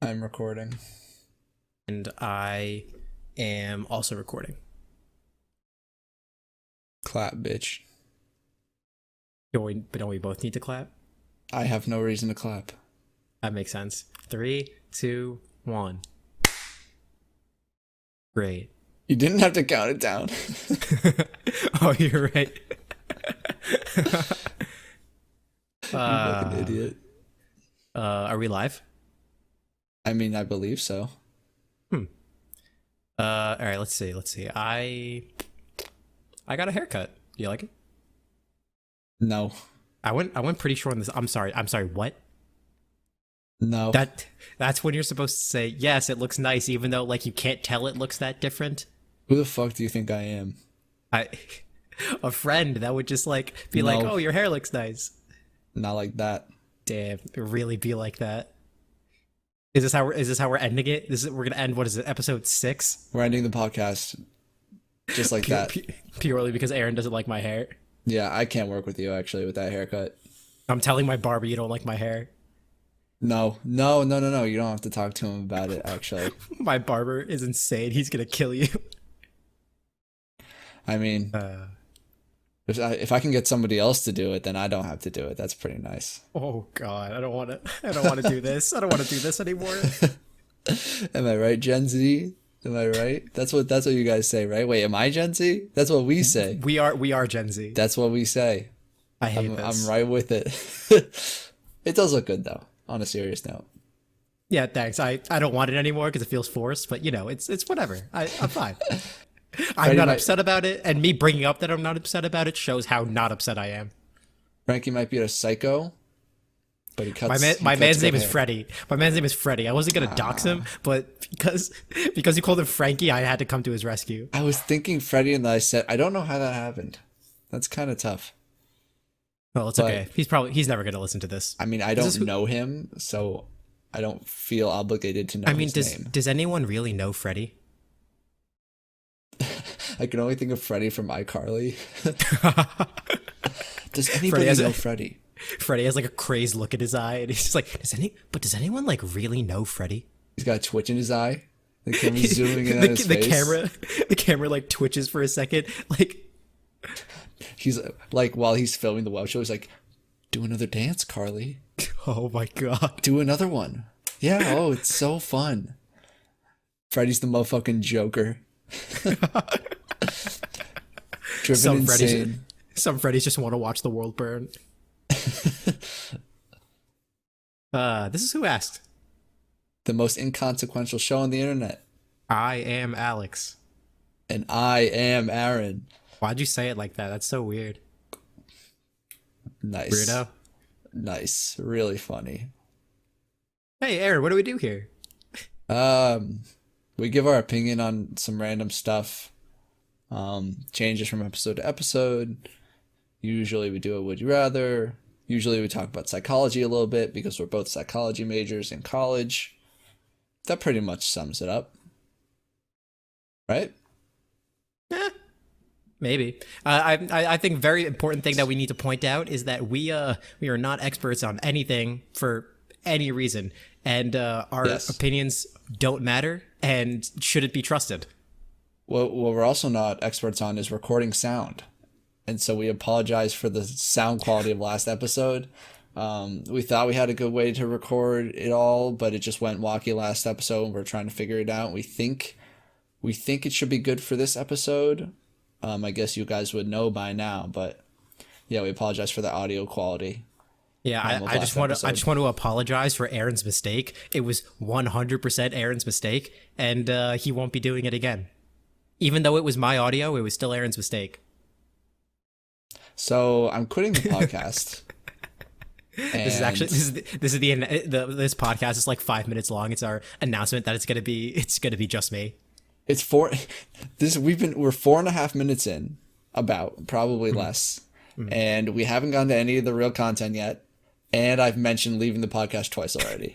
I'm recording. And I am also recording. Clap, bitch. Don't we both need to clap? I have no reason to clap. That makes sense. 3, 2, 1. Great. You didn't have to count it down. Oh, you're right. You fucking idiot. Are we live? I mean, I believe so. All right, let's see. I got a haircut. Do you like it? No. I went pretty short on this. I'm sorry, what? No. That's when you're supposed to say, yes, it looks nice, even though like you can't tell it looks that different. Who the fuck do you think I am? A friend that would just like be like, oh, your hair looks nice. Not like that. Damn, it really be like that. Is this how we're ending it? We're gonna end, what is it, episode 6? We're ending the podcast just like that. Purely because Aaron doesn't like my hair. Yeah, I can't work with you actually with that haircut. I'm telling my barber you don't like my hair. No. You don't have to talk to him about it actually. My barber is insane. He's gonna kill you. I mean, if I can get somebody else to do it, then I don't have to do it. That's pretty nice. Oh God, I don't want to do this. I don't want to do this anymore. Am I right, Gen Z? Am I right? That's what you guys say, right? Wait, am I Gen Z? That's what we say. We are Gen Z. That's what we say. I hate this. I'm right with it. It does look good though, on a serious note. Yeah, thanks. I don't want it anymore because it feels forced, but it's whatever. I'm fine. I'm not upset about it, and me bringing up that I'm not upset about it shows how not upset I am. Frankie might be a psycho, but he cuts. My man's name is Freddie. My man's name is Freddie. I wasn't gonna dox him, but because he called him Frankie, I had to come to his rescue. I was thinking Freddie, and then I said, I don't know how that happened. That's kind of tough. Well, it's okay. He's never gonna listen to this. I mean, I don't know him, so I don't feel obligated to know his name. Does anyone really know Freddie? I can only think of Freddie from iCarly. Does anybody know Freddie? Freddie has like a crazed look in his eye, and he's just like, does anyone like really know Freddie? He's got a twitch in his eye. The camera's zooming in on his face. The camera like twitches for a second. Like he's like, while he's filming the web show, he's like, do another dance, Carly. Oh my God. Do another one. Yeah, oh, it's so fun. Freddie's the motherfucking Joker. Driven insane. Some Freddies just want to watch the world burn. This is Who Asked? The most inconsequential show on the internet. I am Alex. And I am Aaron. Why'd you say it like that? That's so weird. Nice. Weirdo. Nice. Really funny. Hey, Aaron, what do we do here? We give our opinion on some random stuff. Changes from episode to episode. Usually we do a Would You Rather. Usually we talk about psychology a little bit because we're both psychology majors in college. That pretty much sums it up. Right? Maybe. I think very important thing that we need to point out is that we are not experts on anything for any reason, and our opinions don't matter and shouldn't be trusted. What we're also not experts on is recording sound, and so we apologize for the sound quality of last episode. We thought we had a good way to record it all, but it just went wacky last episode, and we're trying to figure it out. We think it should be good for this episode. I guess you guys would know by now, but yeah, we apologize for the audio quality. Yeah, I just want to apologize for Aaron's mistake. It was 100% Aaron's mistake, and he won't be doing it again. Even though it was my audio, it was still Aaron's mistake. So I'm quitting the podcast. This podcast is like 5 minutes long. It's our announcement that it's gonna be just me. We're 4.5 minutes in, about probably less, and we haven't gotten to any of the real content yet. And I've mentioned leaving the podcast twice already.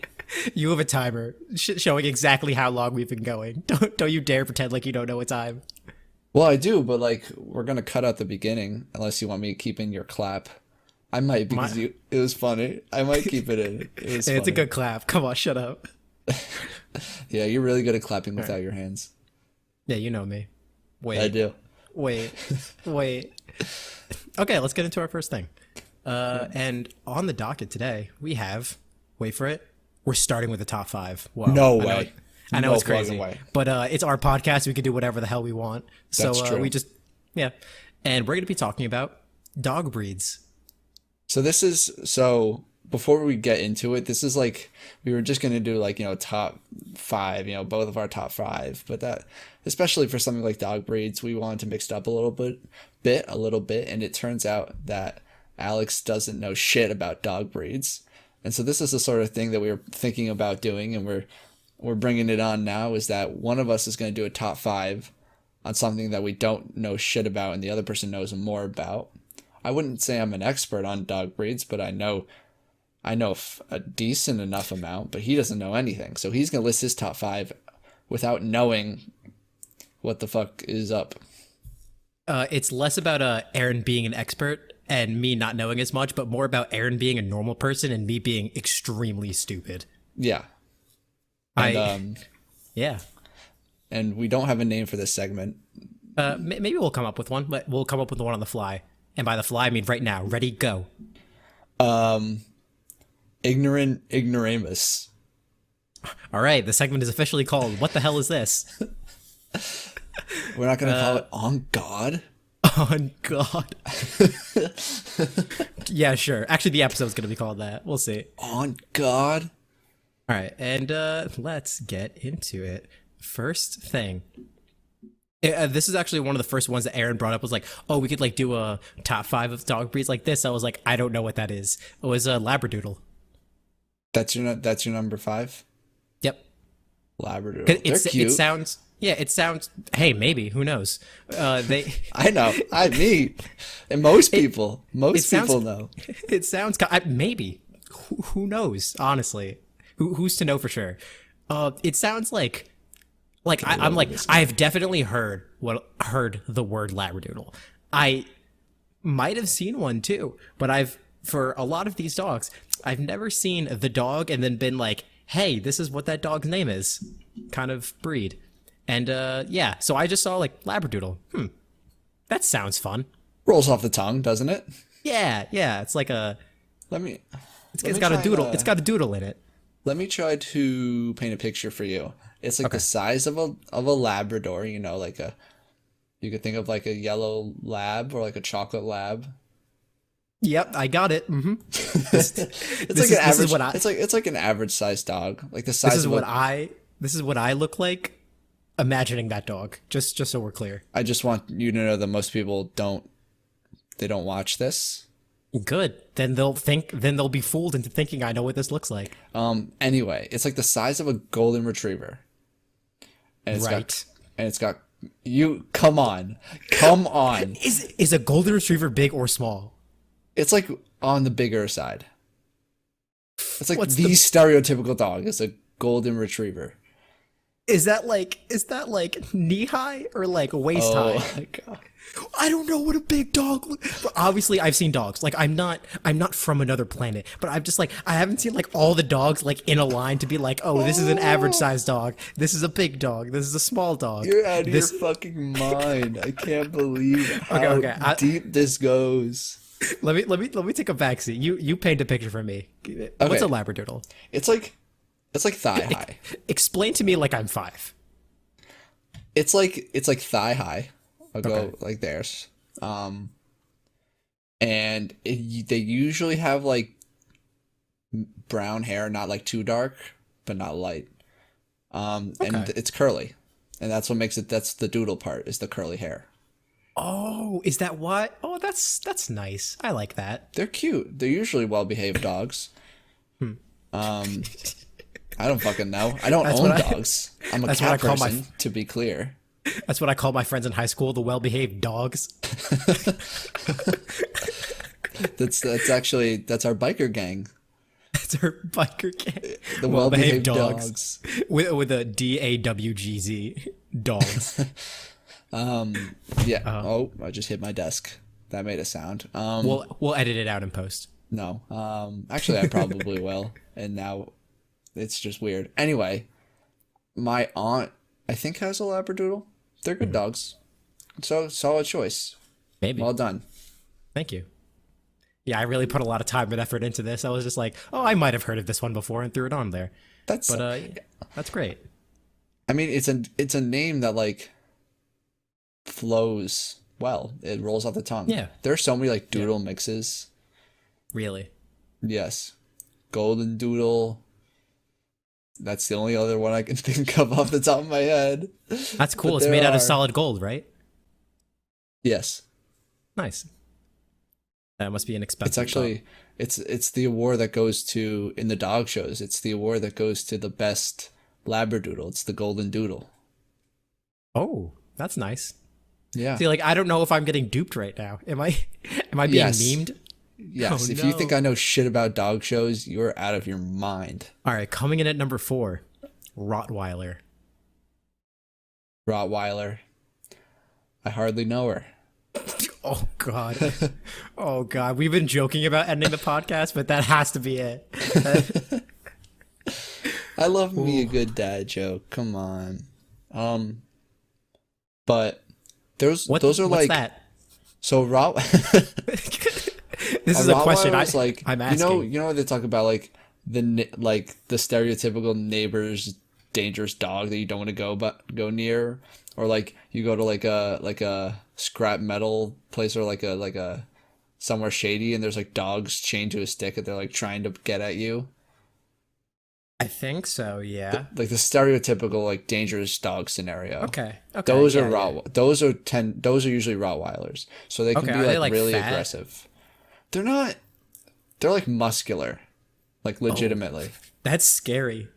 You have a timer showing exactly how long we've been going. Don't you dare pretend like you don't know a time. Well, I do, but like we're gonna cut out the beginning unless you want me to keep in your clap. I might because it was funny. I might keep it in. It was It's a good clap. Come on, shut up. Yeah, you're really good at clapping without your hands. Yeah, you know me. Wait. I do. Wait. Okay, let's get into our first thing. And on the docket today, we have, wait for it, we're starting with the top 5. Whoa. No way. I know No it's crazy, fucking way. but it's our podcast. We can do whatever the hell we want. So That's true. yeah. And we're going to be talking about dog breeds. So before we get into it, this is like, we were just going to do like, top 5, both of our top 5, but that, especially for something like dog breeds, we wanted to mix it up a little bit. And it turns out that Alex doesn't know shit about dog breeds. And so this is the sort of thing that we were thinking about doing, and we're bringing it on now, is that one of us is going to do a top 5 on something that we don't know shit about and the other person knows more about. I wouldn't say I'm an expert on dog breeds, but I know a decent enough amount, but he doesn't know anything. So he's going to list his top 5 without knowing what the fuck is up. It's less about Aaron being an expert and me not knowing as much, but more about Aaron being a normal person and me being extremely stupid. Yeah. And, yeah. And we don't have a name for this segment. Maybe we'll come up with one, but we'll come up with one on the fly. And by the fly, I mean right now. Ready, go. Ignorant ignoramus. All right, the segment is officially called What the Hell Is This? We're not going to call it On God? On God. Yeah, sure. Actually, the episode's going to be called that. We'll see. On God? All right, and let's get into it. First thing. This is actually one of the first ones that Aaron brought up, was like, oh, we could like do a top 5 of dog breeds like this. I was like, I don't know what that is. It was a Labradoodle. That's your number 5? Yep. Labradoodle. They're cute. It sounds, hey, maybe, who knows? I know. And most people know. It sounds, maybe. Who knows, honestly? Who's to know for sure? It sounds like I've definitely heard the word Labradoodle. I might have seen one too, but for a lot of these dogs, I've never seen the dog and then been like, hey, this is what that dog's name is, kind of breed. And yeah, so I just saw like Labradoodle. That sounds fun. Rolls off the tongue, doesn't it? Yeah. It's like it's got a doodle. It's got a doodle in it. Let me try to paint a picture for you. It's like the size of a Labrador, you could think of like a yellow lab or like a chocolate lab. Yep, I got it. Mm-hmm. It's like an average sized dog. Like the size This is what I look like imagining that dog. Just so we're clear. I just want you to know that most people don't watch this. Good. Then they'll be fooled into thinking I know what this looks like. Anyway, it's like the size of a golden retriever. And it's got you come on. Is a golden retriever big or small? It's like on the bigger side. It's like the stereotypical dog is a golden retriever. Is that like knee high or like waist high? Oh my God. I don't know what a big dog looks. Obviously, I've seen dogs. Like I'm not from another planet, but I'm just like I haven't seen like all the dogs like in a line to be like, oh, this is an average sized dog. This is a big dog. This is a small dog. You're out of your fucking mind. I can't believe how deep this goes. Let me take a backseat. You paint a picture for me. What's a Labradoodle? It's like thigh high. Explain to me like I'm 5. It's like thigh high. I'll go like theirs. And they usually have like brown hair, not like too dark, but not light. And it's curly, and that's what makes it. That's the doodle part, is the curly hair. Oh, is that what? Oh, that's nice. I like that. They're cute. They're usually well-behaved dogs. I don't fucking know. I don't own dogs. I'm a cat person, to be clear. That's what I call my friends in high school, the well-behaved dogs. That's our biker gang. That's our biker gang. The well-behaved dogs. With a DAWGZ dogs. Yeah. Oh, I just hit my desk. That made a sound. We'll edit it out in post. No. Actually, I probably will. And now it's just weird. Anyway, my aunt, I think, has a Labradoodle. They're good dogs. So, solid choice. Maybe. Well done. Thank you. Yeah, I really put a lot of time and effort into this. I was just like, oh, I might have heard of this one before and threw it on there. That's great. I mean, it's a name that like flows well. It rolls off the tongue. Yeah. There are so many like doodle mixes. Really? Yes. Golden Doodle. That's the only other one I can think of off the top of my head. That's cool. It's made out of solid gold, right? Yes. Nice. That must be an expensive. It's actually it's the award that goes to in the dog shows. It's the award that goes to the best Labradoodle. It's the Golden Doodle. Oh, that's nice. Yeah. See, like I don't know if I'm getting duped right now. Am I being memed? Yes. Oh, if you think I know shit about dog shows, you're out of your mind. All right, coming in at number 4, Rottweiler. Rottweiler. I hardly know her. Oh God. Oh God. We've been joking about ending the podcast, but that has to be it. I love me a good dad joke. Come on. But those are what's like that? So This is a question I'm asking. You know what they talk about, like the stereotypical neighbor's dangerous dog that you don't want to go near, or like you go to like a scrap metal place or like a somewhere shady and there's like dogs chained to a stick and they're like trying to get at you. I think so, yeah. Like the stereotypical like dangerous dog scenario. Okay. Those are those are usually Rottweilers. So they can be like really fat? aggressive. They're not. They're like muscular, like legitimately. That's scary.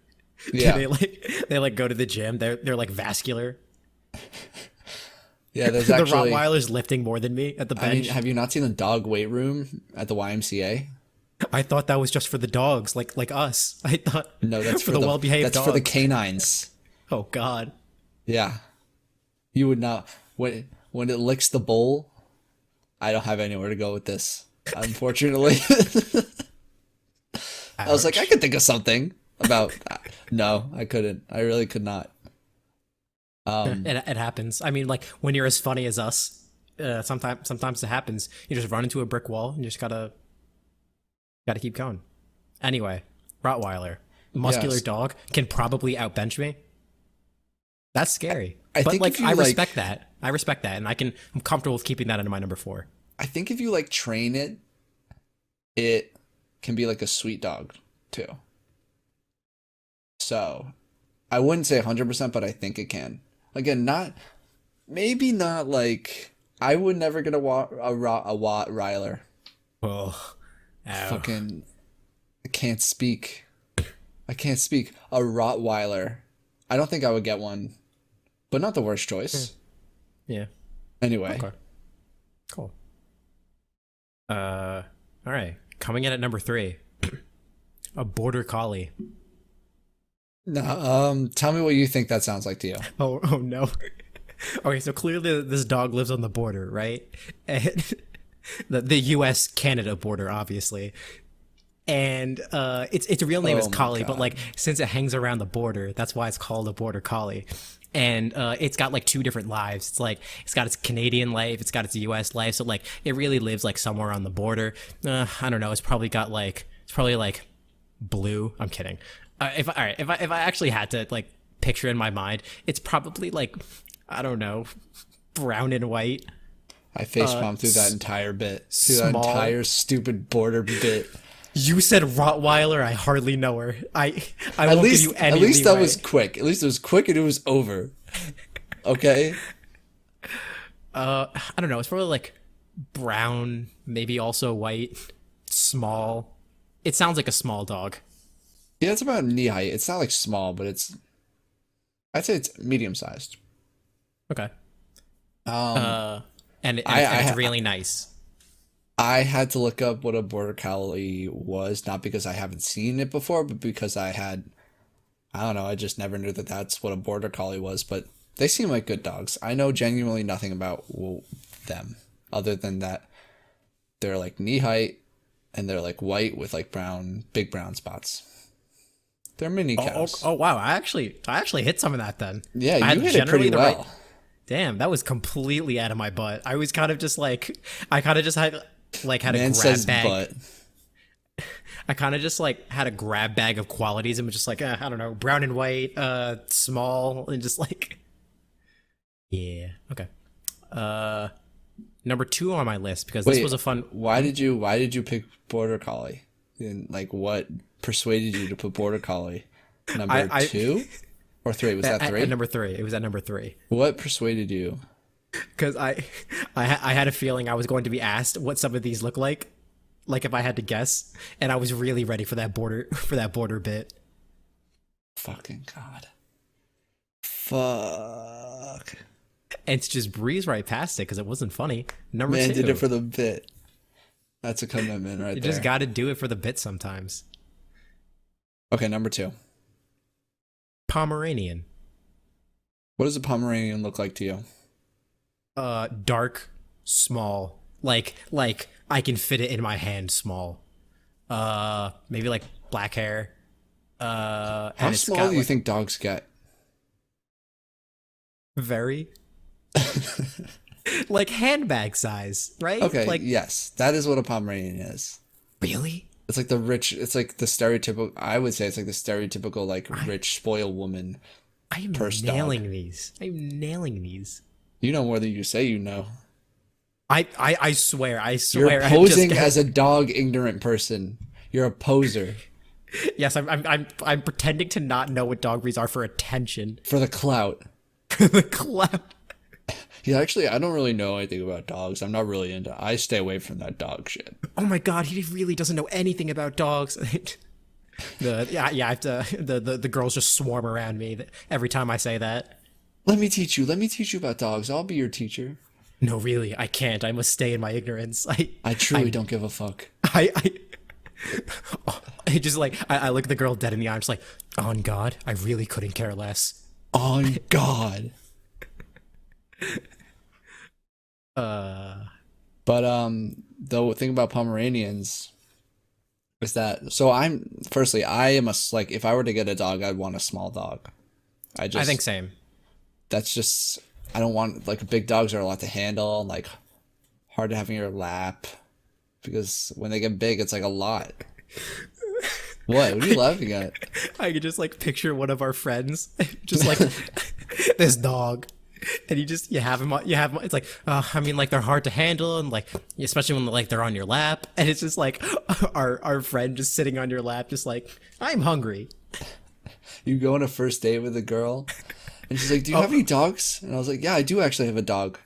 Yeah. they like go to the gym. They're like vascular. Yeah, there's the actually Rottweiler's lifting more than me at the bench. I mean, have you not seen the dog weight room at the YMCA? I thought that was just for the dogs, like us. I thought no, that's for the well-behaved dogs. That's for the canines. Oh God. Yeah, you would not when it licks the bowl. I don't have anywhere to go with this, unfortunately. I was like, I could think of something about. No, I couldn't. I really could not. It happens. I mean, like when you're as funny as us, sometimes it happens. You just run into a brick wall and you just gotta keep going. Anyway, Rottweiler, muscular dog, can probably outbench me. That's scary. I think like I respect that. I respect that, and I'm comfortable with keeping that under my number 4. I think if you like train it, it can be like a sweet dog too. So, I wouldn't say 100%, but I think it can. Again, maybe not like I would never get a Rottweiler. Oh, fucking, I can't speak. A Rottweiler. I don't think I would get one, but not the worst choice. Yeah. Anyway. Okay. Cool. All right. Coming in at number 3, a border collie. No, tell me what you think that sounds like to you. Oh no. Okay, so clearly this dog lives on the border, right? And the U.S.-Canada border, obviously. And its real name is Collie, but like since it hangs around the border, that's why it's called a border collie. And it's got like 2 different lives. It's like it's got its Canadian life, it's got its U.S. life. So like it really lives like somewhere on the border. I don't know. It's probably blue. I'm kidding. If I actually had to like picture in my mind, it's probably like, I don't know, brown and white. I facepalmed through that entire bit. That entire stupid border bit. You said Rottweiler. I hardly know her. I won't give you any. At least that was quick. At least it was quick and it was over. Okay. I don't know. It's probably like brown, maybe also white, small. It sounds like a small dog. Yeah, it's about knee height. It's not like small, but I'd say it's medium sized. Okay. And it's really nice. I had to look up what a border collie was, not because I haven't seen it before, but because I don't know, I just never knew that that's what a border collie was, but they seem like good dogs. I know genuinely nothing about them, other than that they're like knee height, and they're like white with like big brown spots. They're mini Oh, cows. wow! I actually hit some of that then. Yeah, I you had hit it pretty generally the well. Damn, that was completely out of my butt. I was kind of just like, I kind of just had had Man a grab says bag. butt. I kind of just had a grab bag of qualities and was just like, I don't know, brown and white, small, and just like, yeah, okay. Number 2 on my list because this was a fun. Why did you pick Border Collie? And like, what persuaded you to put Border Collie number 2 or 3? Was that 3? At number 3, it was at number 3. What persuaded you? Because I had a feeling I was going to be asked what some of these look like if I had to guess, and I was really ready for that border bit. Fucking God. Fuck. And it's just breeze right past it because it wasn't funny. Number 2. Man did it for the bit. That's a commitment right there. You just got to do it for the bit sometimes. Okay, number 2. Pomeranian. What does a Pomeranian look like to you? Dark, small, like I can fit it in my hand, small. Maybe like black hair. How small do you think dogs get? Very. Like handbag size, right? Okay, like, yes, that is what a Pomeranian is. really? It's like it's like the stereotypical, I would say it's like the stereotypical, like, rich, spoiled woman. I am nailing these. I'm nailing these. You know more than you say you know. I swear. You're posing as a dog ignorant person. You're a poser. Yes, I'm pretending to not know what dog breeds are for attention. For the clout. The clout. Yeah, actually, I don't really know anything about dogs. I'm not really into. I stay away from that dog shit. Oh my God, he really doesn't know anything about dogs. I have to. The girls just swarm around me every time I say that. Let me teach you. Let me teach you about dogs. I'll be your teacher. No, really, I can't. I must stay in my ignorance. I truly don't give a fuck. I just I look at the girl dead in the eye. I'm just like, on God, I really couldn't care less. On God. But the thing about Pomeranians is that, so I am if I were to get a dog, I'd want a small dog. I think same. That's just, I don't want, like, big dogs are a lot to handle and, like, hard to have in your lap because when they get big, it's like a lot. What are you laughing at? I could just picture one of our friends just this dog. And you have them. It's like, I mean, like, they're hard to handle, and like, especially when they're on your lap, and it's just like our friend just sitting on your lap, just like, I'm hungry. You go on a first date with a girl, and she's like, "Do you have any dogs?" And I was like, "Yeah, I do actually have a dog.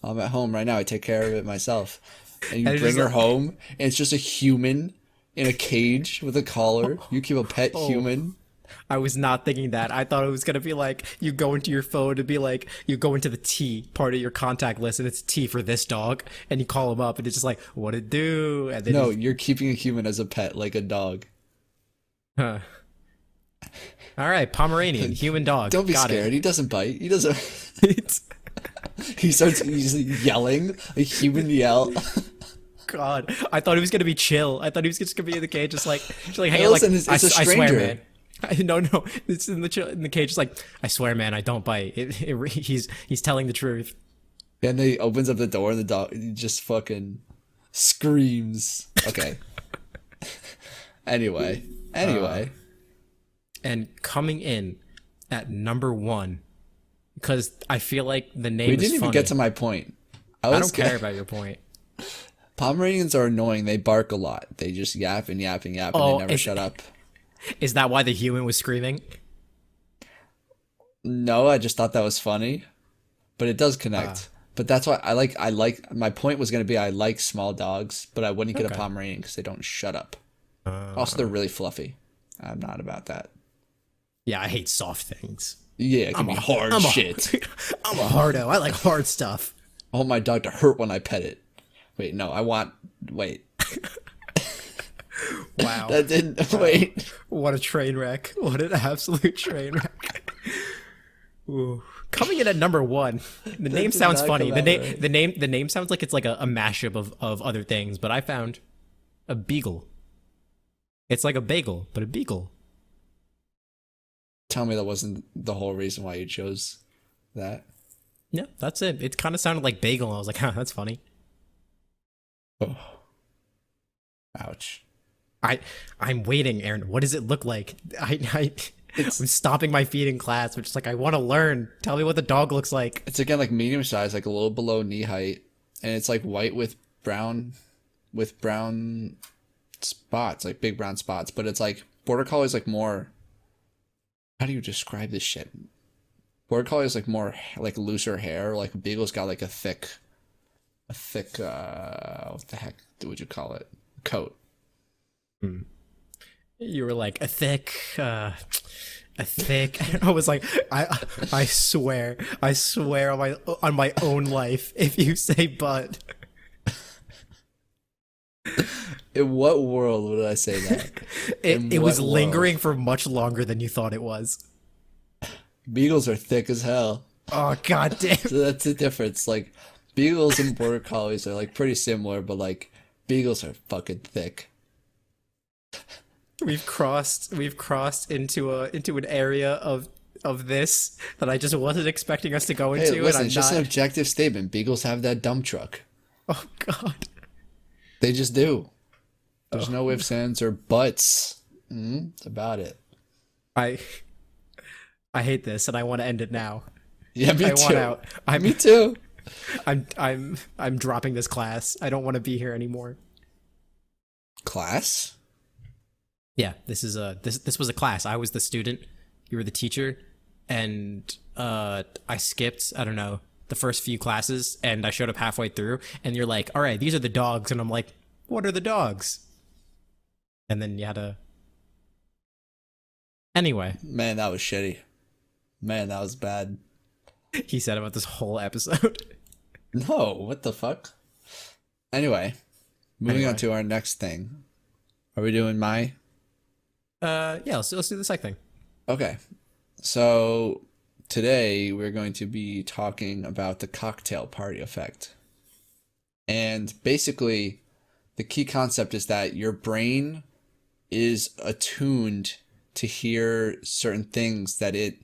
I'm at home right now. I take care of it myself." And you bring her home, and it's just a human in a cage with a collar. You keep a pet human. I was not thinking that. I thought it was going to be like, you go into your phone and be like, you go into the T part of your contact list and it's T for this dog. And you call him up and it's just like, what it do? And then you're keeping a human as a pet, like a dog. Huh. All right. Pomeranian, human dog. Don't be scared. He doesn't bite. He doesn't. He starts yelling, a human yell. God. I thought he was going to be chill. I thought he was just going to be in the cage, just hanging hey, listen, it's a stranger. I swear, man. No, it's in the cage. It's like, I swear, man, I don't bite. He's telling the truth. And then he opens up the door, and the dog just fucking screams. Okay. Anyway. And coming in at number 1, because I feel like the name. We didn't even get to my point. I don't care about your point. Pomeranians are annoying. They bark a lot. They just yap and yap and yap, and they never shut up. Is that why the human was screaming? No, I just thought that was funny, but it does connect. But that's why I like. My point was going to be I like small dogs, but I wouldn't get a Pomeranian because they don't shut up. Also, they're really fluffy. I'm not about that. Yeah, I hate soft things. Yeah, it can be hard shit. I'm a hardo. I like hard stuff. I want my dog to hurt when I pet it. Wait, no, wait. Wow. That didn't, wait. What a train wreck. What an absolute train wreck. Ooh. Coming in at number 1. The name sounds funny. The name sounds like it's like a mashup of other things, but I found a beagle. It's like a bagel, but a beagle. tell me that wasn't the whole reason why you chose that. Yeah, that's it. It kind of sounded like bagel. And I was like, huh, that's funny. Oh, ouch. I'm waiting, Aaron. What does it look like? I'm stopping my feet in class, which is like I want to learn. Tell me what the dog looks like. It's again like medium size, like a little below knee height, and it's like white with brown spots, like big brown spots. But it's like border collie is like more. How do you describe this shit? Border collie is like more like looser hair. Like beagle's got like a thick, what the heck would you call it? Coat. You were like a thick. I was like, I swear on my own life, if you say but. In what world would I say that? It was lingering for much longer than you thought it was. Beagles are thick as hell. Oh god damn. So that's the difference. Like beagles and border collies are like pretty similar, but like beagles are fucking thick. We've crossed into an area of this that I just wasn't expecting us to go into. Hey, listen, and it's just an objective statement. Beagles have that dump truck. Oh god. They just do. There's no ifs, ands, or buts about it. I hate this and I want to end it now. Yeah, me I too. want out. Me too. I'm dropping this class. I don't want to be here anymore. Class? Yeah, this was a class. I was the student, you were the teacher, and I skipped, I don't know, the first few classes, and I showed up halfway through, and you're like, all right, these are the dogs, and I'm like, what are the dogs? And then you had to... Anyway. Man, that was shitty. Man, that was bad. He said about this whole episode. No, what the fuck? Anyway, moving on to our next thing. Are we doing my... Yeah, let's do the second thing. Okay. So today we're going to be talking about the cocktail party effect. And basically the key concept is that your brain is attuned to hear certain things that it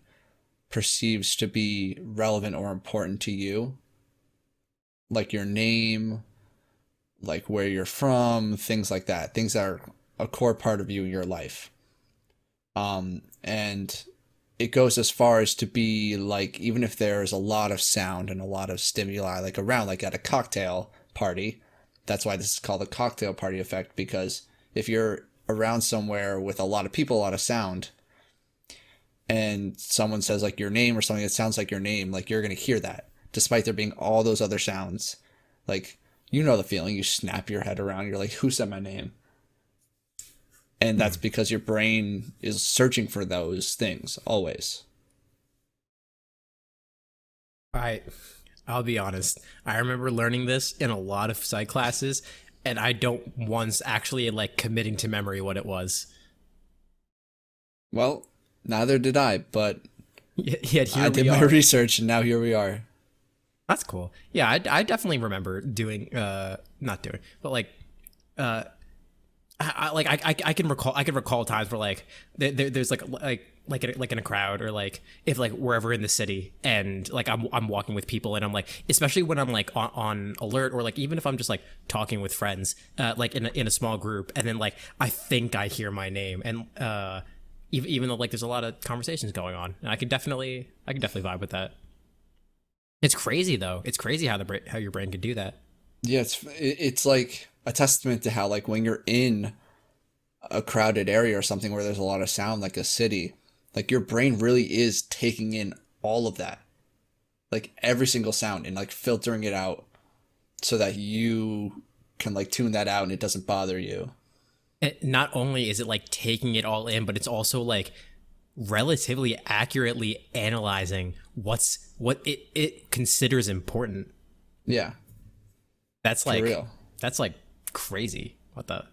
perceives to be relevant or important to you. Like your name, like where you're from, things like that. Things that are a core part of you in your life. And it goes as far as to be like, even if there's a lot of sound and a lot of stimuli, like around, like at a cocktail party, that's why this is called the cocktail party effect, because if you're around somewhere with a lot of people, a lot of sound, and someone says like your name or something that sounds like your name, like you're going to hear that despite there being all those other sounds. Like, you know the feeling, you snap your head around, you're like, who said my name? And that's because your brain is searching for those things always. I'll be honest. I remember learning this in a lot of psych classes, and I don't once actually like committing to memory what it was. Well, neither did I, but Yet here I did my research, and now here we are. That's cool. Yeah, I definitely remember doing, not doing, but like, I can recall times where like there's like in a crowd, or like if like we're ever in the city and like I'm walking with people, and I'm like, especially when I'm like on alert, or like even if I'm just like talking with friends, like in a small group, and then like I think I hear my name, and even though like there's a lot of conversations going on, and I can definitely vibe with that. It's crazy though. It's crazy how your brain could do that. Yeah, it's like a testament to how, like, when you're in a crowded area or something where there's a lot of sound, like a city, like your brain really is taking in all of that, like every single sound, and like filtering it out so that you can like tune that out and it doesn't bother you. Not only is it like taking it all in, but it's also like relatively accurately analyzing what it considers important. Yeah. That's like, for real. That's like crazy. What the?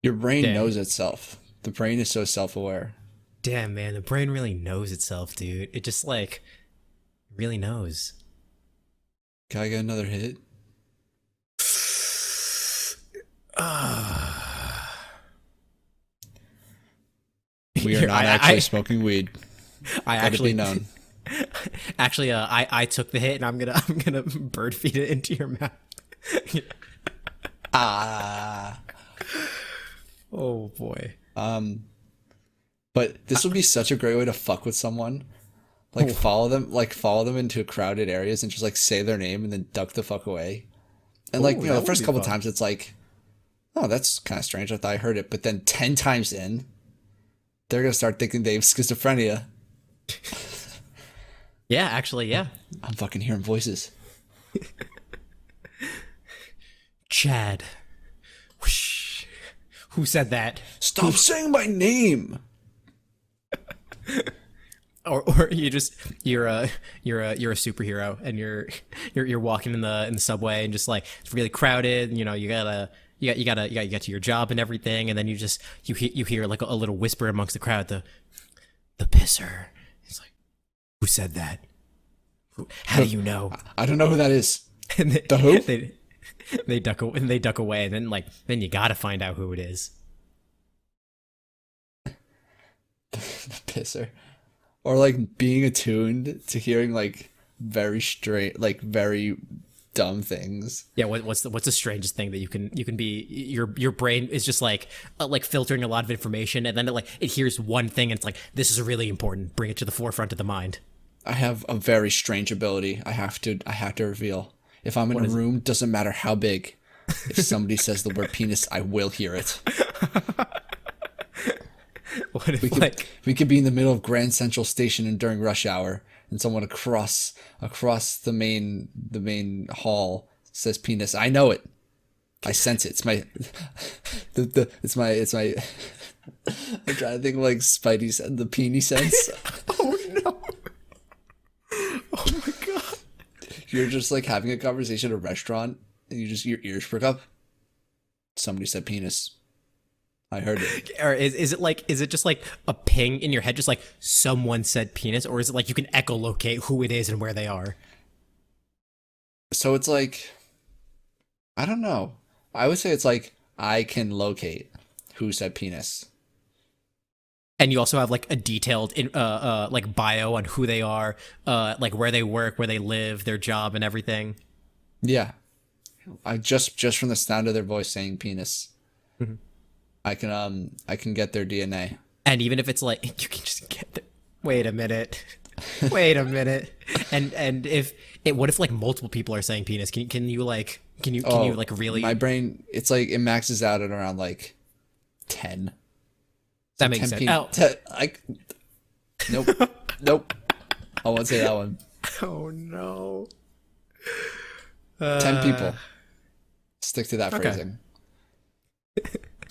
Your brain Damn. knows itself. The brain is so self-aware. Damn, man, the brain really knows itself, dude. It just like really knows. Can I get another hit? We are not actually smoking weed. I Let actually it be known. Actually, I took the hit, and I'm gonna bird feed it into your mouth. Ah. Oh boy. But this would be such a great way to fuck with someone. Like follow them into crowded areas and just like say their name and then duck the fuck away. And like, you know, the first couple times it's like, oh, that's kind of strange. I thought I heard it. But then 10 times in, they're going to start thinking they have schizophrenia. Yeah, actually, yeah. I'm fucking hearing voices. Chad. Whoosh. Who said that? Stop saying my name. Or you're a superhero and you're walking in the subway and just like it's really crowded. You know, you gotta get to your job and everything, and then you hear like a little whisper amongst the crowd, the pisser. It's like, who said that? How do you know? I don't know who that is. And the who? They duck away, and then you gotta find out who it is. The pisser. Or like being attuned to hearing like very straight, like very dumb things. Yeah, what's the strangest thing that you can be? Your brain is just like filtering a lot of information, and then it hears one thing, and it's like, this is really important. Bring it to the forefront of the mind. I have a very strange ability. I have to reveal. If I'm in a room, doesn't matter how big. If somebody says the word penis, I will hear it. What if we could be in the middle of Grand Central Station and during rush hour, and someone across the main hall says penis. I know it. I sense it. It's my it's my I'm trying to think of like Spidey said the peenie sense. Oh no. Oh my god. You're just like having a conversation at a restaurant and your ears prick up. Somebody said penis. I heard it. Or is it just like a ping in your head, just like someone said penis, or is it like you can echolocate who it is and where they are? So it's like, I don't know. I would say it's like I can locate who said penis. And you also have like a detailed like bio on who they are, like where they work, where they live, their job, and everything. Yeah, I just from the sound of their voice saying penis. Mm-hmm. I can get their DNA. And even if it's like you can just get the, wait a minute. And what if like multiple people are saying penis? Can you really? My brain, it's like it maxes out at around like 10. That makes sense. Nope. I won't say that one. Oh no. 10 people. Stick to that phrasing.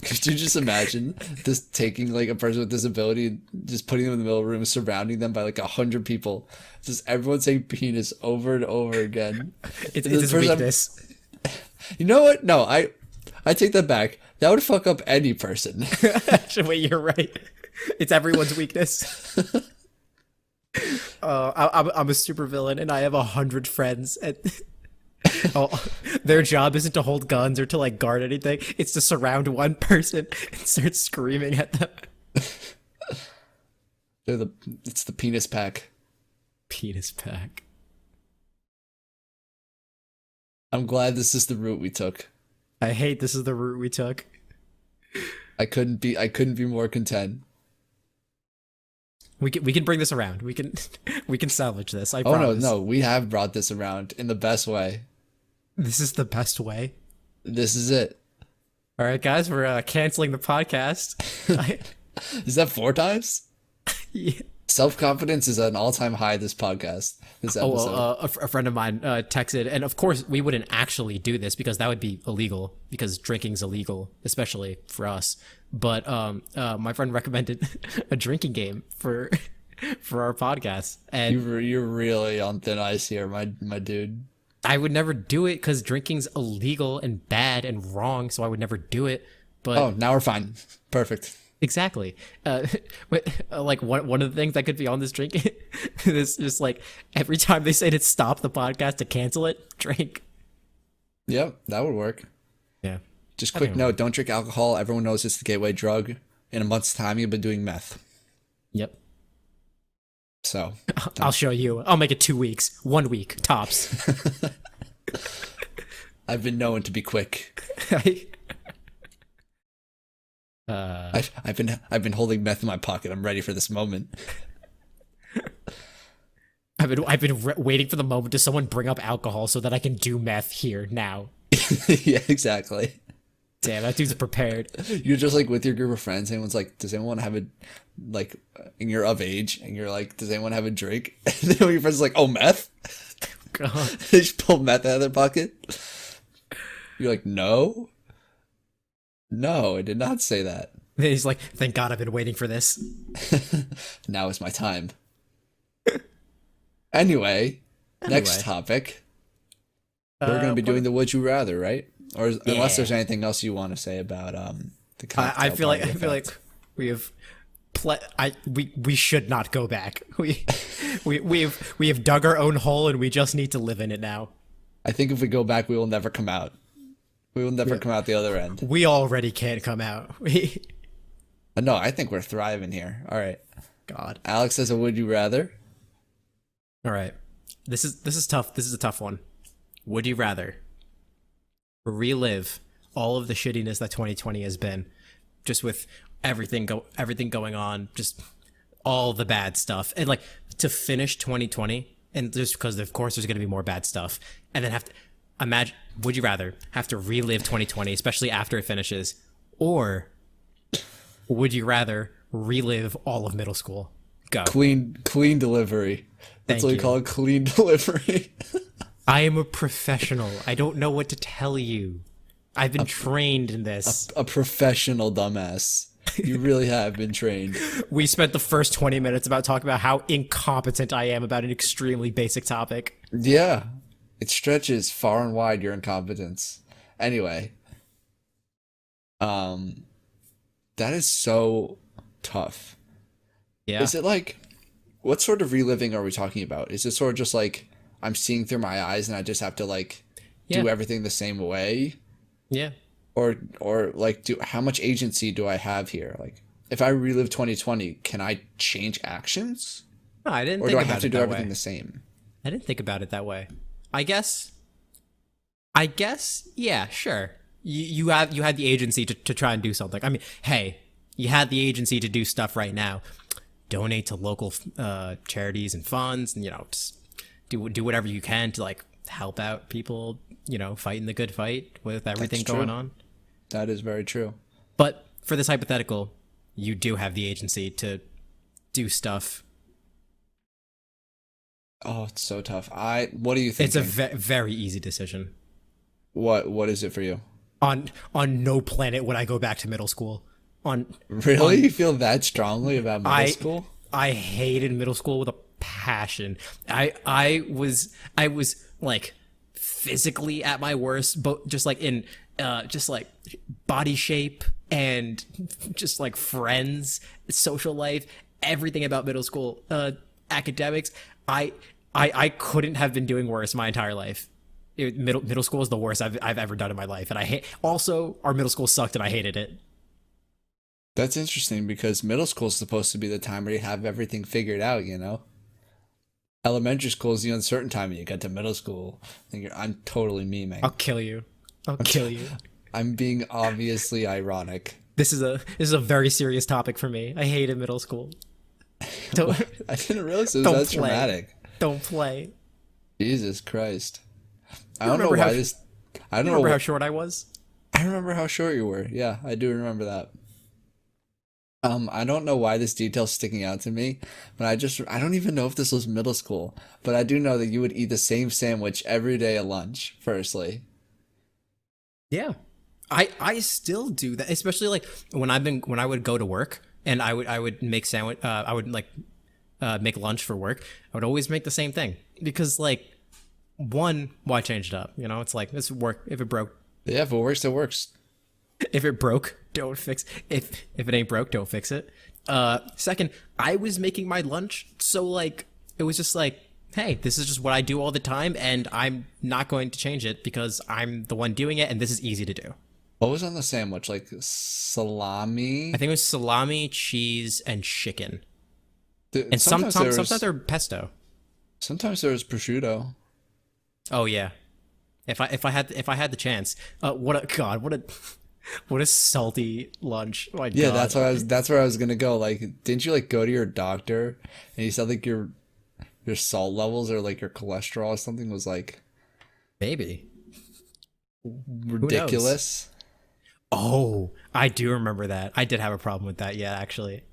Could you just imagine just taking like a person with disability and just putting them in the middle of the room, surrounding them by like 100 people, just everyone saying penis over and over again? It's a weakness. You know what? No, I take that back. That would fuck up any person. Actually, you're right. It's everyone's weakness. I'm a supervillain, and I have 100 friends. And their job isn't to hold guns or to like guard anything. It's to surround one person and start screaming at them. It's the penis pack. Penis pack. I'm glad this is the route we took. I hate this is the route we took. I couldn't be more content. We can bring this around. We can salvage this. I promise. No, we have brought this around in the best way. This is the best way. This is it. All right, guys, we're canceling the podcast. Is that 4 times? Yeah. Self-confidence is at an all-time high this podcast, this episode. A friend of mine texted, and of course we wouldn't actually do this because that would be illegal, because drinking's illegal, especially for us. But my friend recommended a drinking game for our podcast. And you're really on thin ice here, my dude. I would never do it because drinking's illegal and bad and wrong, so I would never do it. But now we're fine. Perfect. Exactly. Like one of the things that could be on this drink is just like every time they say to stop the podcast to cancel it, drink. Yep, that would work. Yeah. Just quick note, don't drink alcohol. Everyone knows it's the gateway drug. In a month's time, you've been doing meth. Yep. So I'll show you. I'll make it 2 weeks, 1 week tops. I've been known to be quick. I've been holding meth in my pocket. I'm ready for this moment. I've been waiting for the moment to someone bring up alcohol so that I can do meth here now. Yeah, exactly. Damn, that dude's prepared. You're just like with your group of friends. Anyone's like, "Does anyone have a like?" And you're of age, and you're like, "Does anyone have a drink?" And then your friends are like, "Oh, meth." God. They just pull meth out of their pocket. You're like, "No, no, I did not say that." He's like, thank God I've been waiting for this. Now is my time. Anyway, next topic. We're going to be doing the Would You Rather, right? Or unless there's anything else you want to say about the cocktail I feel party like we have we should not go back. We have dug our own hole and we just need to live in it now. I think if we go back, we will never come out. We will never come out the other end. We already can't come out. No, I think we're thriving here. All right. God. Alex says a Would You Rather. All right. This is tough. This is a tough one. Would you rather relive all of the shittiness that 2020 has been, just with everything going on, just all the bad stuff, and like to finish 2020, and just because of course there's going to be more bad stuff, and then have to imagine, would you rather have to relive 2020, especially after it finishes, or would you rather relive all of middle school? Go. Clean delivery. That's Thank what we you. call it, clean delivery. I am a professional. I don't know what to tell you. I've been trained in this. A professional dumbass. You really have been trained. We spent the first 20 minutes about talking about how incompetent I am about an extremely basic topic. Yeah. It stretches far and wide, your incompetence. Anyway. That is so tough. Yeah. Is it like, what sort of reliving are we talking about? Is it sort of just like, I'm seeing through my eyes and I just have to like do everything the same way? Yeah. Or like, how much agency do I have here? Like, if I relive 2020, can I change actions? No, I didn't Or think do I about have to it do that everything way. the same? I didn't think about it that way. I guess, yeah, sure. You had the agency to try and do something. I mean, hey, you had the agency to do stuff right now. Donate to local charities and funds, and just do whatever you can to like help out people, fighting the good fight with everything going on. That is very true. But for this hypothetical, you do have the agency to do stuff. Oh, it's so tough. What do you think? It's a very easy decision. What is it for you? On no planet would I go back to middle school. Really? You feel that strongly about middle school? I hated middle school with a passion. I was like physically at my worst, but just like in just like body shape and just like friends, social life, everything about middle school, academics. I couldn't have been doing worse my entire life. Middle school is the worst I've ever done in my life, and I hate. Also, our middle school sucked, and I hated it. That's interesting because middle school is supposed to be the time where you have everything figured out, Elementary school is the uncertain time, and you get to middle school, and I'm totally memeing. I'll kill you. I'll kill you. I'm being obviously ironic. This is a very serious topic for me. I hated middle school. Don't, I didn't realize it was that dramatic. Don't play. Jesus Christ. I don't know why this. I don't know how short I was. I remember how short you were. Yeah, I do remember that. I don't know why this detail's sticking out to me, but I don't even know if this was middle school, but I do know that you would eat the same sandwich every day at lunch, firstly. Yeah. I still do that, especially like when I would go to work and I would make sandwich, I would like make lunch for work. I would always make the same thing because like, one, why change it up? It's like, this work. If it broke. Yeah, if it works, it works. If it broke, don't fix. If it ain't broke, don't fix it. Second, I was making my lunch, so like it was just like, hey, this is just what I do all the time, and I'm not going to change it because I'm the one doing it, and this is easy to do. What was on the sandwich? Like salami? I think it was salami, cheese, and chicken. And Sometimes sometimes there's they're pesto. prosciutto. Oh yeah. If I had the chance, what a salty lunch. Oh my Yeah, god. that's where I was gonna go. Like, didn't you like go to your doctor and you said like your salt levels or like your cholesterol or something was like Maybe. Who knows? ridiculous? Oh, I do remember that. I did have a problem with that. Yeah, actually.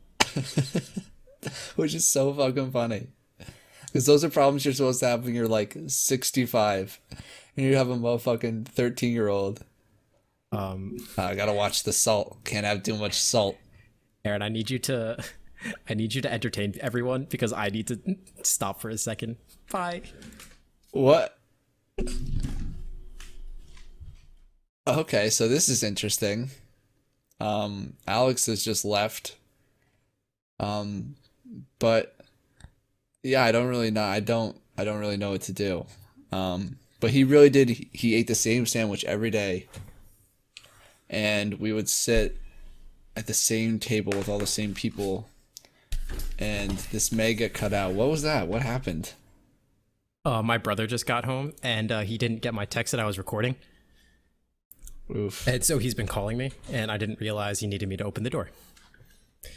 Which is so fucking funny. Because those are problems you're supposed to have when you're like 65 and you have a motherfucking 13-year-old. I gotta watch the salt. Can't have too much salt. Aaron, I need you to entertain everyone because I need to stop for a second. Bye. What? Okay, so this is interesting. Alex has just left. Um, but yeah, I don't really know. I don't really know what to do. But he really did. He ate the same sandwich every day, and we would sit at the same table with all the same people. And this may get cut out. What was that? What happened? My brother just got home and he didn't get my text that I was recording. Oof. And so he's been calling me and I didn't realize he needed me to open the door.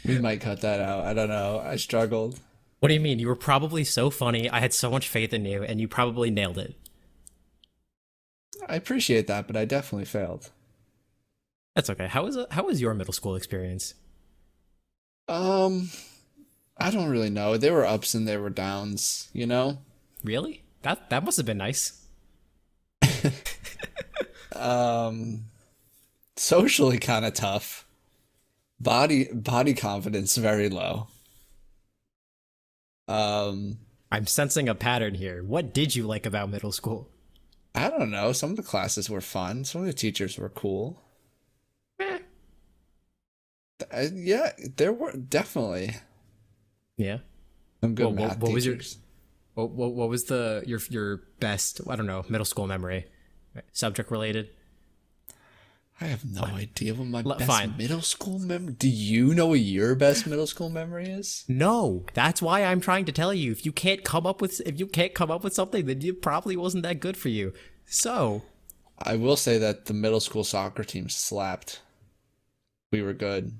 We might cut that out. I don't know. I struggled. What do you mean? You were probably so funny. I had so much faith in you and you probably nailed it. I appreciate that, but I definitely failed. That's okay. How was your middle school experience? Um, I don't really know. There were ups and there were downs, you know? Really? That must have been nice. Socially kind of tough. Body confidence very low. I'm sensing a pattern here. What did you like about middle school? I don't know. Some of the classes were fun. Some of the teachers were cool. Eh. Yeah, there were definitely Yeah. some good math what was your teachers. what was your best, I don't know, middle school memory? Subject related? I have no idea what my best Fine. middle school memory. Do you know what your best middle school memory is? No, that's why I'm trying to tell you. If you can't come up with something, then it probably wasn't that good for you. So, I will say that the middle school soccer team slapped. We were good.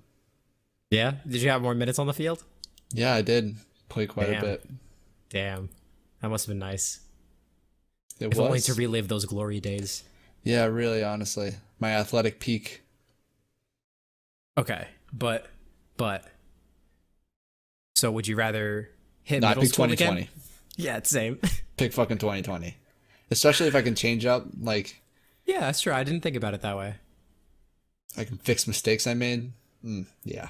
yeah, did you have more minutes on the field? Yeah, I did play quite a bit. Damn, that must have been nice. It If only was. to relive those glory days. Yeah, really, honestly. My athletic peak. Okay, but so would you rather hit Not middle pick school 2020. again? Yeah, it's same. Pick fucking 2020. Especially if I can change up, like, Yeah, that's true. I didn't think about it that way. I can fix mistakes I made. Yeah.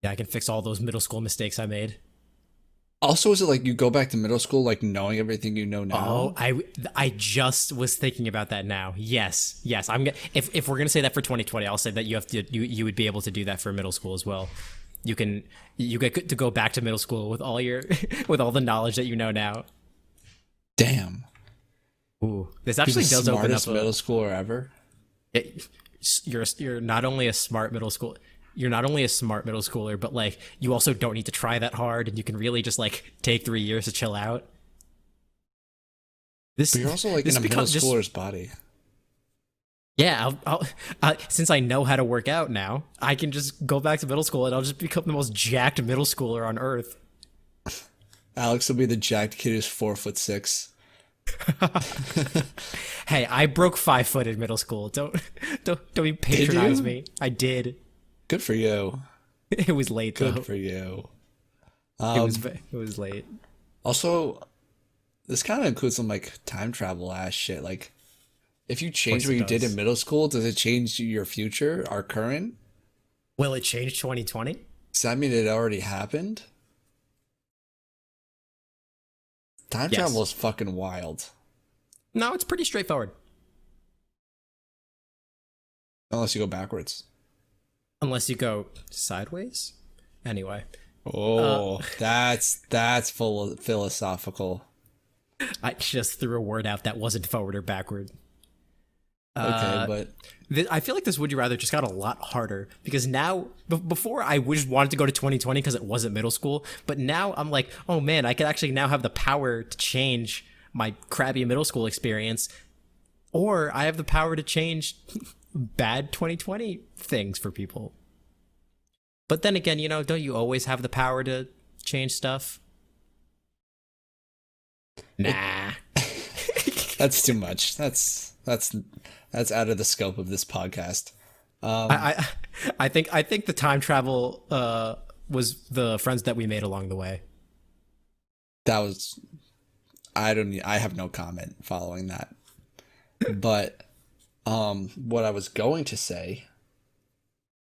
Yeah, I can fix all those middle school mistakes I made. Also, is it like you go back to middle school, like knowing everything you know now? Oh, I just was thinking about that now. Yes. If we're gonna say that for 2020, I'll say that you would be able to do that for middle school as well. You get to go back to middle school with all your with all the knowledge that you know now. Damn. Ooh, this You're actually the does open up smartest middle schooler ever. You're not only a smart middle school. You're not only a smart middle schooler, but like you also don't need to try that hard, and you can really just like take 3 years to chill out. But you're also like in a middle schooler's body. Yeah, since I know how to work out now, I can just go back to middle school and I'll just become the most jacked middle schooler on earth. Alex will be the jacked kid who's 4'6". Hey, I broke 5 foot in middle school. Don't even patronize me. I did. Good for you. It was late though. Good for you. It was late. Also, this kind of includes some like time travel ass shit. Like, if you change what you did in middle school, does it change your future, our current? Will it change 2020? Does that mean it already happened? Time travel is fucking wild. No, it's pretty straightforward. Unless you go backwards. Unless you go sideways. Anyway. Oh, that's full of philosophical. I just threw a word out that wasn't forward or backward. Okay, but I feel like this Would You Rather just got a lot harder because now, before I just wanted to go to 2020 because it wasn't middle school, but now I'm like, oh man, I could actually now have the power to change my crappy middle school experience, or I have the power to change bad 2020 things for people. But then again, don't you always have the power to change stuff? Nah. That's too much. That's out of the scope of this podcast. I think the time travel was the friends that we made along the way. That was I have no comment following that. But what I was going to say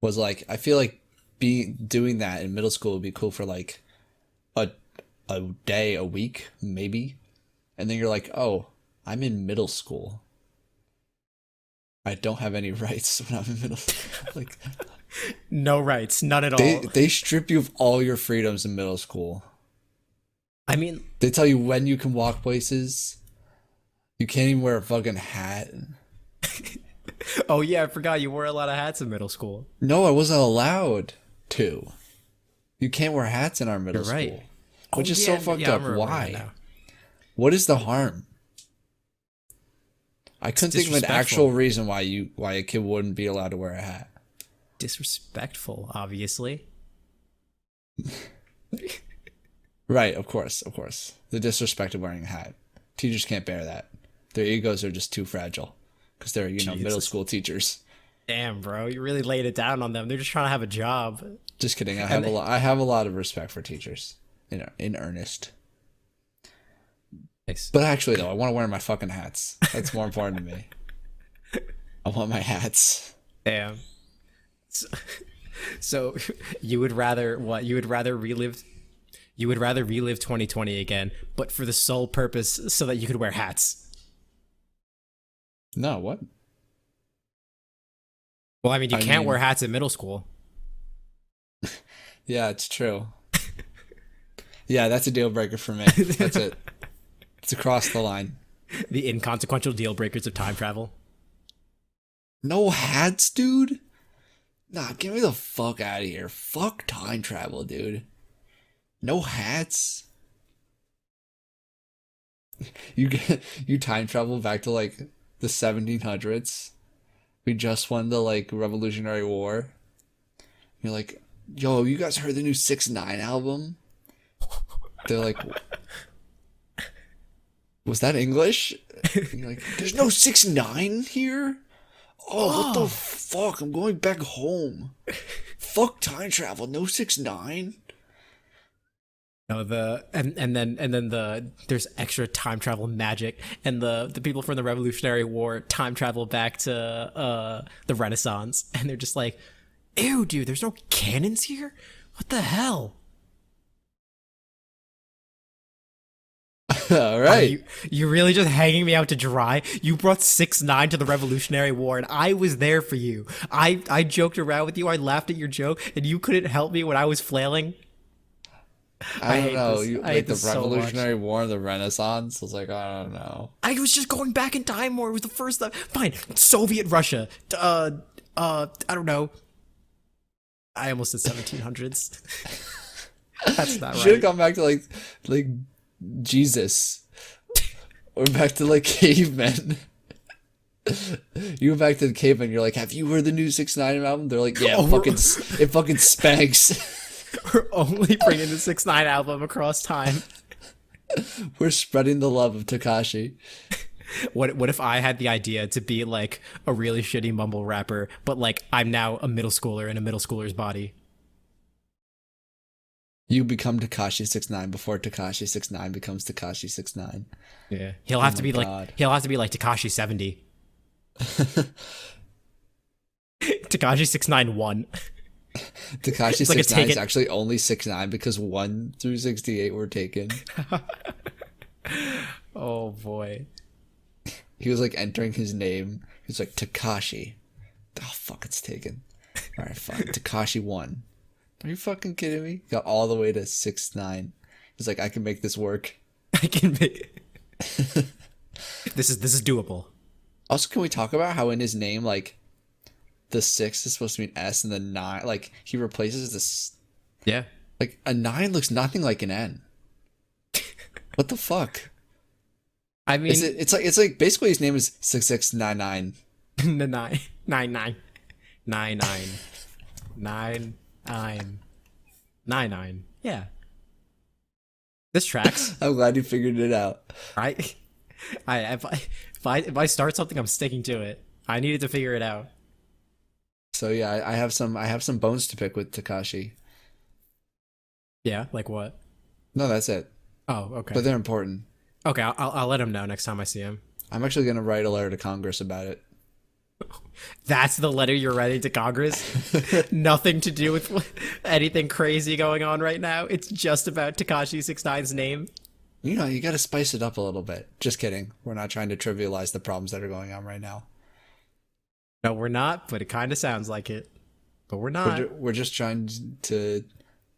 was like I feel like doing that in middle school would be cool for like a day, a week, maybe. And then you're like, "Oh, I'm in middle school. I don't have any rights when I'm in middle school." Like no rights, none at all. They strip you of all your freedoms in middle school. I mean, they tell you when you can walk places. You can't even wear a fucking hat. Oh yeah, I forgot you wore a lot of hats in middle school. No, I wasn't allowed to. You can't wear hats in our middle school. Right. Which is so fucked up. Why? What is the harm? I couldn't think of an actual reason why a kid wouldn't be allowed to wear a hat. Disrespectful, obviously. Right, of course. The disrespect of wearing a hat. Teachers can't bear that. Their egos are just too fragile because they're, middle school teachers. Damn, bro, you really laid it down on them. They're just trying to have a job. Just kidding. I have a lot of respect for teachers. In earnest. Nice. But actually, though, I want to wear my fucking hats. That's more important to me. I want my hats. Damn. So you would rather what? You would rather relive 2020 again, but for the sole purpose so that you could wear hats. No, what? Well, I mean, you can't wear hats in middle school. Yeah, it's true. Yeah, that's a deal breaker for me. That's it. It's across the line. The inconsequential deal breakers of time travel. No hats, dude? Nah, get me the fuck out of here. Fuck time travel, dude. No hats? You time travel back to like the 1700s. We just won the like Revolutionary War. You're like, yo, you guys heard the new 6ix9ine album? They're like, was that English? And you're like, there's no 6ix9ine here? Oh, what the fuck? I'm going back home. Fuck time travel. No 6ix9ine. No, there's extra time travel magic, and the people from the Revolutionary War time travel back to the Renaissance, and they're just like, ew, dude, there's no cannons here? What the hell? All right. You're really just hanging me out to dry? You brought 6ix9ine to the Revolutionary War, and I was there for you. I joked around with you. I laughed at your joke, and you couldn't help me when I was flailing. I don't know. Like the Revolutionary War and the Renaissance? I was like, I don't know. I was just going back in time more. It was the first time. Fine. Soviet Russia. I don't know. I almost said 1700s. That's not right. Should have gone back to like Jesus. Or back to like cavemen. You went back to the cavemen, you're like, have you heard the new 6ix9ine album? They're like, yeah, it fucking spanks. We're only bringing the 6ix9ine album across time. We're spreading the love of Tekashi. What if I had the idea to be like a really shitty mumble rapper, but like I'm now a middle schooler in a middle schooler's body? You become Tekashi 6ix9ine before Tekashi 6ix9ine becomes Tekashi 6ix9ine. Yeah, he'll have to be like Tekashi 70. Tekashi 6ix9ine 1. Tekashi 6ix9ine is actually only 6ix9ine because 1 through 68 were taken. Oh boy. He was like entering his name. He was like Tekashi. Oh fuck, it's taken. Alright, fine. Tekashi 1. Are you fucking kidding me? Got all the way to 6ix9ine. He's like, I can make this work. I can make this is doable. Also, can we talk about how in his name, like, the 6 is supposed to be an S and the 9, like, he replaces this. Yeah. Like, a 9 looks nothing like an N. What the fuck? I mean, It's like basically his name is 6699. the nine, nine, nine, nine, nine, nine, nine, nine, nine. Yeah. This tracks. I'm glad you figured it out. Right? If I start something, I'm sticking to it. I needed to figure it out. So yeah, I have some bones to pick with Takashi. Yeah, like what? No, that's it. Oh, okay. But they're important. Okay, I'll let him know next time I see him. I'm actually gonna write a letter to Congress about it. That's the letter you're writing to Congress? Nothing to do with anything crazy going on right now. It's just about Tekashi 69's name. You know, you gotta spice it up a little bit. Just kidding. We're not trying to trivialize the problems that are going on right now. No, we're not, but it kind of sounds like it. But we're not. We're just trying to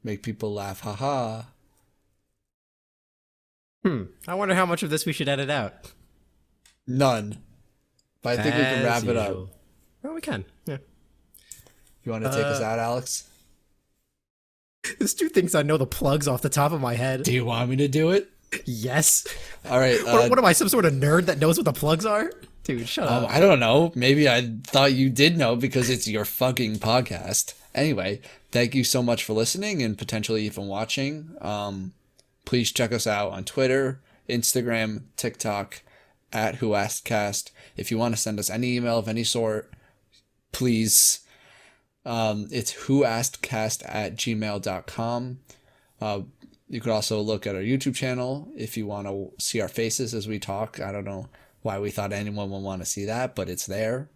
make people laugh. Haha. I wonder how much of this we should edit out. None. But I think we can wrap it up. Well, we can. Yeah. You want to take us out, Alex? This dude thinks I know the plugs off the top of my head. Do you want me to do it? Yes. All right. What am I, some sort of nerd that knows what the plugs are? Dude, shut up. I don't know. Maybe I thought you did know because it's your fucking podcast. Anyway, thank you so much for listening and potentially even watching. Please check us out on Twitter, Instagram, TikTok, at whoaskedcast. If you want to send us any email of any sort, please. It's whoaskedcast@gmail.com. You could also look at our YouTube channel if you want to see our faces as we talk. I don't know why we thought anyone would want to see that, but it's there.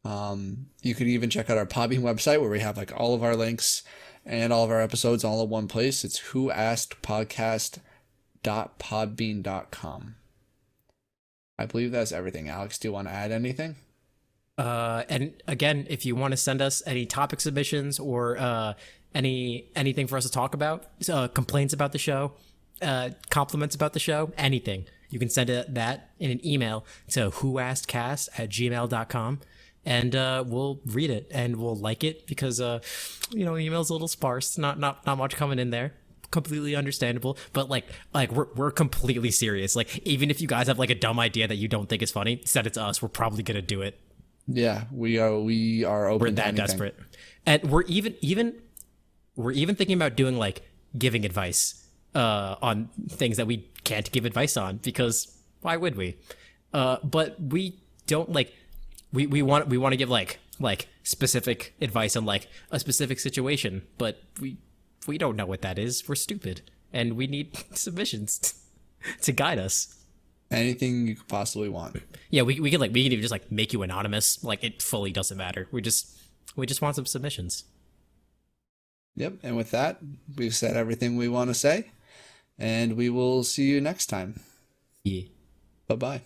You could even check out our Podbean website where we have like all of our links and all of our episodes all in one place. It's whoaskedpodcast.podbean.com. I believe that's everything. Alex, do you want to add anything? And again, if you want to send us any topic submissions or anything for us to talk about, complaints about the show, compliments about the show, anything, you can send that in an email to whoaskedcast@gmail.com. And we'll read it and we'll like it because email's a little sparse, not much coming in there. Completely understandable, but like we're completely serious. Like, even if you guys have like a dumb idea that you don't think is funny, send it to us. We're probably gonna do it. Yeah, we are open. We're that desperate, and we're even thinking about doing like giving advice on things that we can't give advice on, because why would we? But we don't like. We want to give like specific advice on like a specific situation, but we don't know what that is. We're stupid, and we need submissions to guide us. Anything you could possibly want. Yeah, we can even just like make you anonymous. Like, it fully doesn't matter. We just want some submissions. Yep, and with that, we've said everything we want to say, and we will see you next time. Yeah. Bye-bye.